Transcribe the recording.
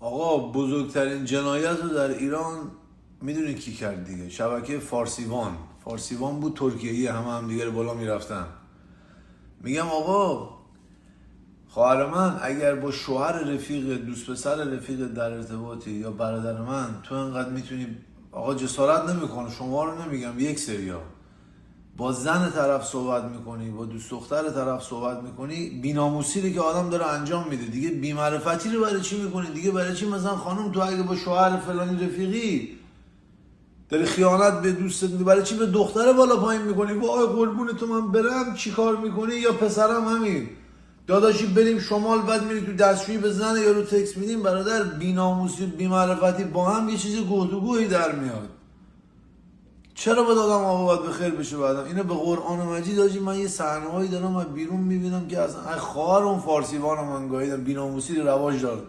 آقا بزرگترین جنایت رو در ایران میدونی کی کرد دیگه؟ شبکه فارسیوان بود، ترکیه‌ای، هم دیگه رو بالا میرفتن. میگم آقا خواهر من اگر با شوهر رفیق، دوست پسر رفیق در ارتباطی یا برادر من، تو انقدر میتونی آقا جسارت نمیکنه، شما رو نمیگم، یک سریا با زن طرف صحبت میکنی، با دوست دختر طرف صحبت میکنی، بیناموسی رو که آدم داره انجام میده دیگه، بی‌معرفتی رو برای چی میکنی دیگه؟ برای چی مثلا خانم تو اگه با شوهر فلانی رفیقی داری خیانت به دوستت میکنی، برای چی به دختر بالا پایین میکنی؟ وای قربون تو من برم، چی کار میکنی؟ یا پسرم همین، داداشی بریم شمال بعد میری تو دستشویی به زن یارو تکس میدیم. برادر بی‌ناموسی بی‌معرفتی با هم یه چیزی گفتگویی در میاد. چرا باید آدم آقا باید بخیر بشه بعدم؟ اینو به قرآن مجید آجی من یه صحنه‌هایی دارم و بیرون میبینم که اصلا خواهر اون فارسیوان رو من گاهیدم، بی‌ناموسی رواج داد.